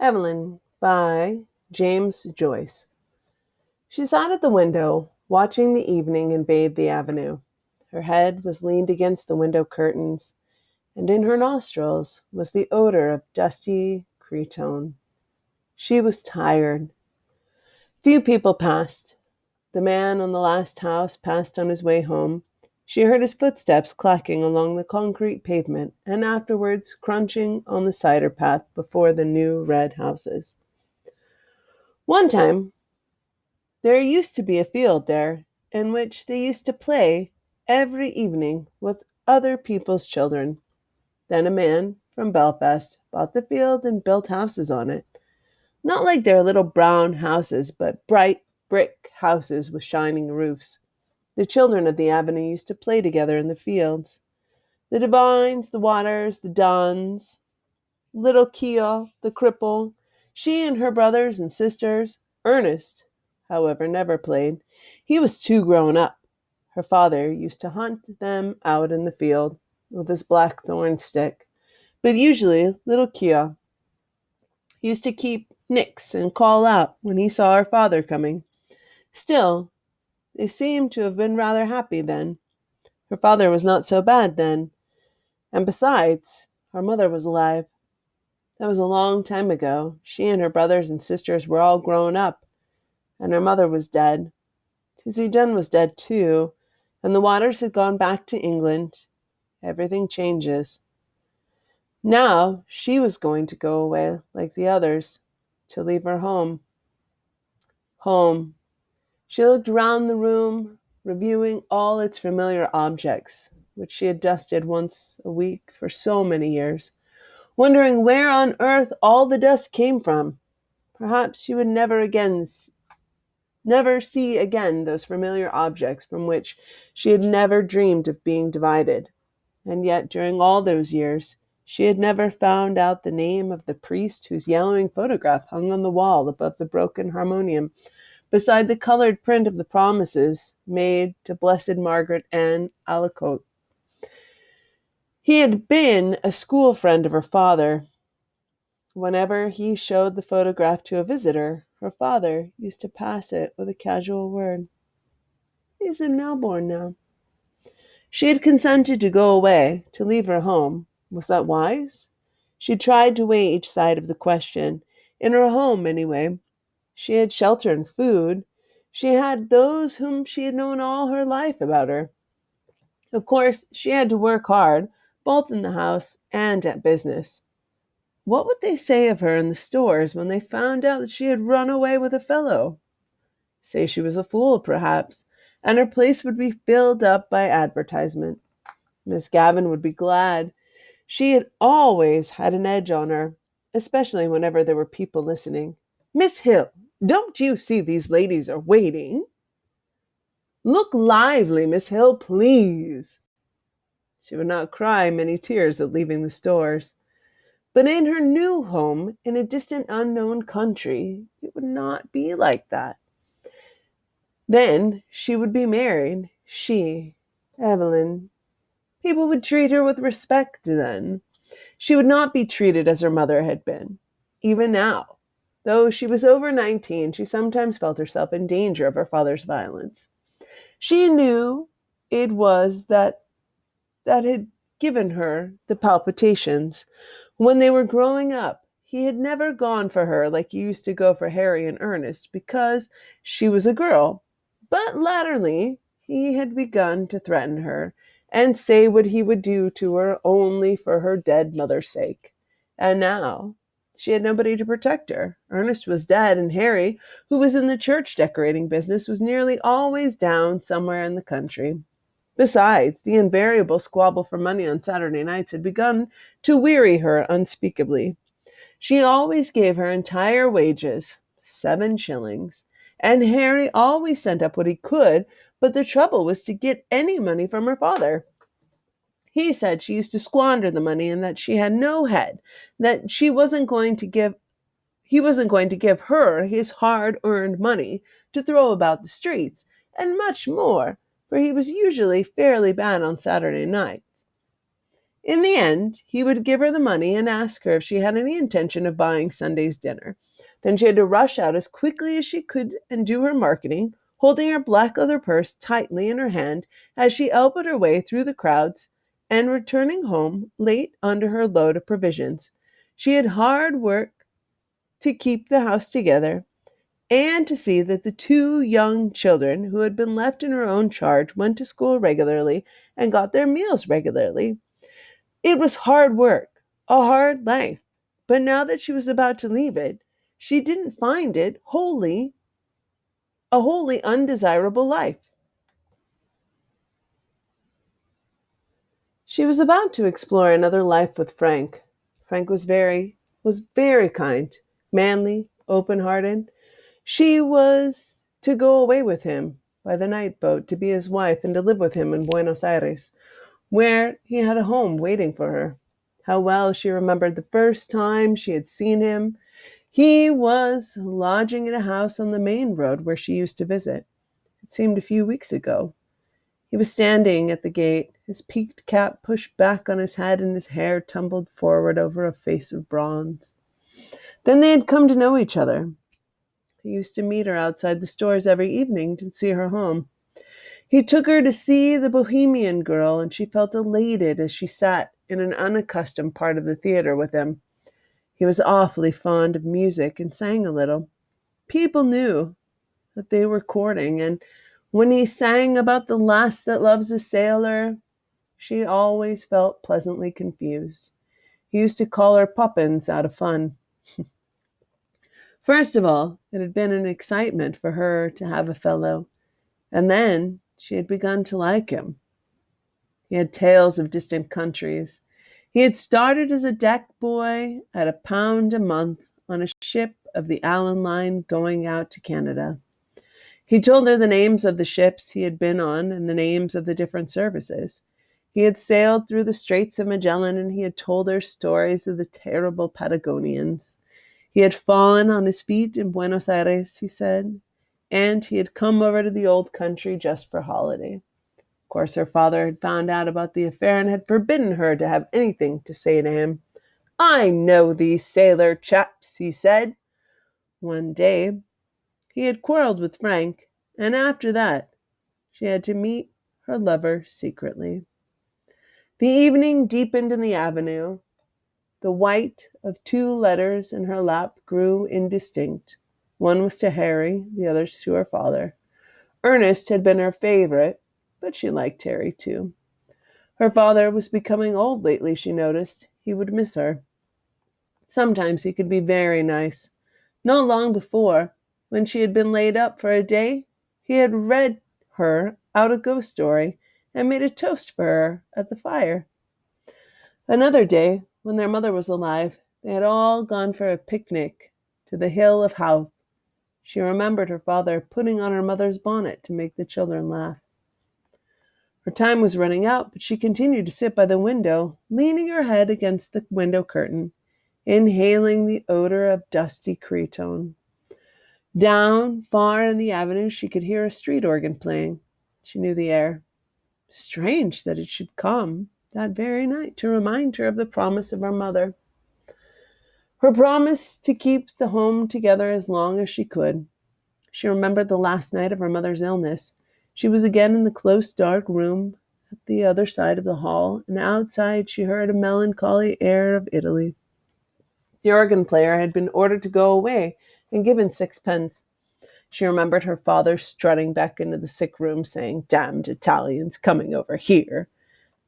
Eveline by James Joyce. She sat at the window, watching the evening invade the avenue. Her head was leaned against the window curtains, and in her nostrils was the odor of dusty cretonne. She was tired. Few people passed. The man on the last house passed on his way home. She heard his footsteps clacking along the concrete pavement and afterwards crunching on the cider path before the new red houses. One time there used to be a field there in which they used to play every evening with other people's children. Then a man from Belfast bought the field and built houses on it. Not like their little brown houses, but bright brick houses with shining roofs. The children of the avenue used to play together in the fields. The Devines, the Waters, the Duns, little Keogh, the cripple, she and her brothers and sisters. Ernest, however, never played. He was too grown up. Her father used to hunt them out in the field with his blackthorn stick, but usually little Keogh used to keep nix and call out when he saw her father coming. Still, they seemed to have been rather happy then. Her father was not so bad then, and besides, her mother was alive. That was a long time ago. She and her brothers and sisters were all grown up, and her mother was dead. Tizzie Dunn was dead too, and the Waters had gone back to England. Everything changes. Now she was going to go away like the others, to leave her home. Home. She looked round the room, reviewing all its familiar objects, which she had dusted once a week for so many years, wondering where on earth all the dust came from. Perhaps she would never see again those familiar objects from which she had never dreamed of being divided. And yet, during all those years, she had never found out the name of the priest whose yellowing photograph hung on the wall above the broken harmonium, beside the colored print of the promises made to Blessed Margaret Ann Alacoque. He had been a school friend of her father. Whenever he showed the photograph to a visitor, her father used to pass it with a casual word. "He's in Melbourne now." She had consented to go away, to leave her home. Was that wise? She tried to weigh each side of the question. In her home, anyway, she had shelter and food. She had those whom she had known all her life about her. Of course, she had to work hard, both in the house and at business. What would they say of her in the stores when they found out that she had run away with a fellow? Say she was a fool, perhaps, and her place would be filled up by advertisement. Miss Gavin would be glad. She had always had an edge on her, especially whenever there were people listening. "Miss Hill, don't you see these ladies are waiting? Look lively, Miss Hill, please." She would not cry many tears at leaving the stores. But in her new home, in a distant unknown country, it would not be like that. Then she would be married. She, Eveline. People would treat her with respect then. She would not be treated as her mother had been. Even now, though she was over 19, she sometimes felt herself in danger of her father's violence. She knew it was that had given her the palpitations. When they were growing up, he had never gone for her like he used to go for Harry and Ernest because she was a girl. But latterly he had begun to threaten her and say what he would do to her only for her dead mother's sake. And now she had nobody to protect her. Ernest was dead, and Harry, who was in the church decorating business, was nearly always down somewhere in the country. Besides, the invariable squabble for money on Saturday nights had begun to weary her unspeakably. She always gave her entire wages, 7 shillings, and Harry always sent up what he could, but the trouble was to get any money from her father. He said she used to squander the money and that she had no head, that he wasn't going to give her his hard-earned money to throw about the streets, and much more, for he was usually fairly bad on Saturday nights. In the end, he would give her the money and ask her if she had any intention of buying Sunday's dinner. Then she had to rush out as quickly as she could and do her marketing, holding her black leather purse tightly in her hand as she elbowed her way through the crowds and returning home late under her load of provisions. She had hard work to keep the house together and to see that the two young children who had been left in her own charge went to school regularly and got their meals regularly. It was hard work, a hard life, but now that she was about to leave it, she didn't find it wholly undesirable life. She was about to explore another life with Frank. Frank was very kind, manly, open-hearted. She was to go away with him by the night boat to be his wife and to live with him in Buenos Aires, where he had a home waiting for her. How well she remembered the first time she had seen him. He was lodging in a house on the main road where she used to visit. It seemed a few weeks ago. He was standing at the gate, his peaked cap pushed back on his head and his hair tumbled forward over a face of bronze. Then they had come to know each other. He used to meet her outside the stores every evening to see her home. He took her to see The Bohemian Girl, and she felt elated as she sat in an unaccustomed part of the theater with him. He was awfully fond of music and sang a little. People knew that they were courting, and when he sang about the lass that loves a sailor, she always felt pleasantly confused. He used to call her Poppins out of fun. First of all, it had been an excitement for her to have a fellow, and then she had begun to like him. He had tales of distant countries. He had started as a deck boy at £1 a month on a ship of the Allen Line going out to Canada. He told her the names of the ships he had been on and the names of the different services. He had sailed through the Straits of Magellan, and he had told her stories of the terrible Patagonians. He had fallen on his feet in Buenos Aires, he said, and he had come over to the old country just for holiday. Of course, her father had found out about the affair and had forbidden her to have anything to say to him. "I know these sailor chaps," he said. One day he had quarreled with Frank, and after that she had to meet her lover secretly. The evening deepened in the avenue. The white of two letters in her lap grew indistinct. One was to Harry, the other to her father. Ernest had been her favorite, but she liked Harry too. Her father was becoming old lately, she noticed. He would miss her. Sometimes he could be very nice. Not long before, when she had been laid up for a day, he had read her out a ghost story and made a toast for her at the fire. Another day, when their mother was alive, they had all gone for a picnic to the hill of Howth. She remembered her father putting on her mother's bonnet to make the children laugh. Her time was running out, but she continued to sit by the window, leaning her head against the window curtain, inhaling the odor of dusty cretonne. Down far in the avenue she could hear a street organ playing. She knew the air. Strange that it should come that very night to remind her of the promise of her mother. Her promise to keep the home together as long as she could. She remembered the last night of her mother's illness. She was again in the close, dark room at the other side of the hall, and outside she heard a melancholy air of Italy. The organ player had been ordered to go away and given sixpence. She remembered her father strutting back into the sick room, saying, "Damned Italians coming over here."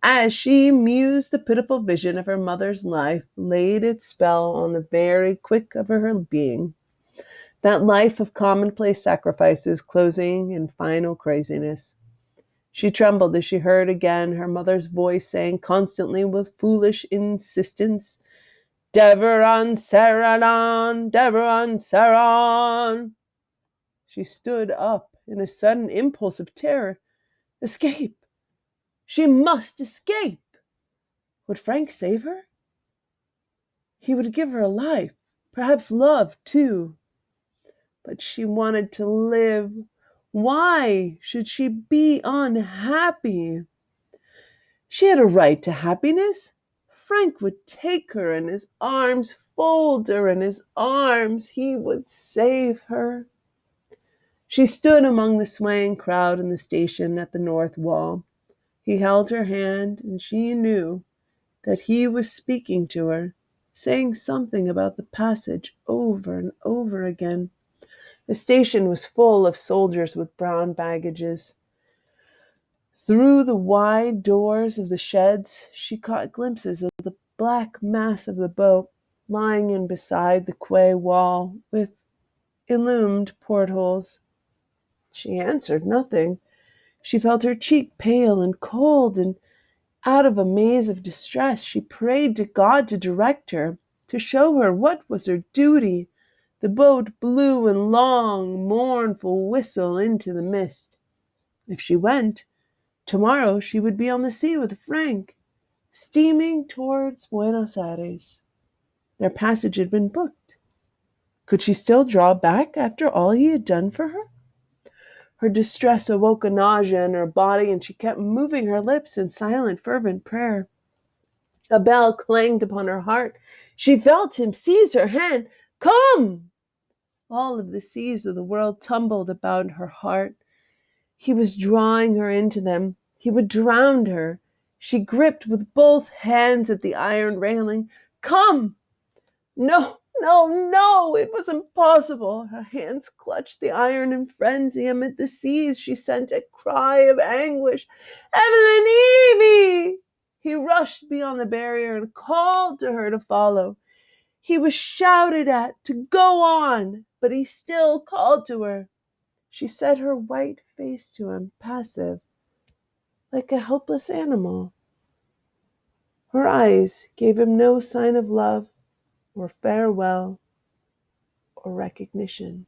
As she mused, the pitiful vision of her mother's life laid its spell on the very quick of her being. That life of commonplace sacrifices closing in final craziness. She trembled as she heard again her mother's voice saying constantly with foolish insistence, "Deveron Saralan, Deveron Saron." She stood up in a sudden impulse of terror. Escape! She must escape! Would Frank save her? He would give her life, perhaps love too. But she wanted to live. Why should she be unhappy? She had a right to happiness. Frank would take her in his arms, fold her in his arms. He would save her. She stood among the swaying crowd in the station at the north wall. He held her hand, and she knew that he was speaking to her, saying something about the passage over and over again. The station was full of soldiers with brown baggages. Through the wide doors of the sheds she caught glimpses of the black mass of the boat lying in beside the quay wall with illumined portholes. She answered nothing. She felt her cheek pale and cold, and out of a maze of distress she prayed to God to direct her, to show her what was her duty. The boat blew a long, mournful whistle into the mist. If she went, tomorrow she would be on the sea with Frank, steaming towards Buenos Aires. Their passage had been booked. Could she still draw back after all he had done for her? Her distress awoke a nausea in her body, and she kept moving her lips in silent, fervent prayer. A bell clanged upon her heart. She felt him seize her hand. Come! All of the seas of the world tumbled about her heart. He was drawing her into them. He would drown her. She gripped with both hands at the iron railing. Come! No, no, no! It was impossible. Her hands clutched the iron in frenzy. Amid the seas she sent a cry of anguish. Eveline! Evie! He rushed beyond the barrier and called to her to follow. He was shouted at to go on, but he still called to her. She set her white face to him, passive, like a helpless animal. Her eyes gave him no sign of love or farewell or recognition.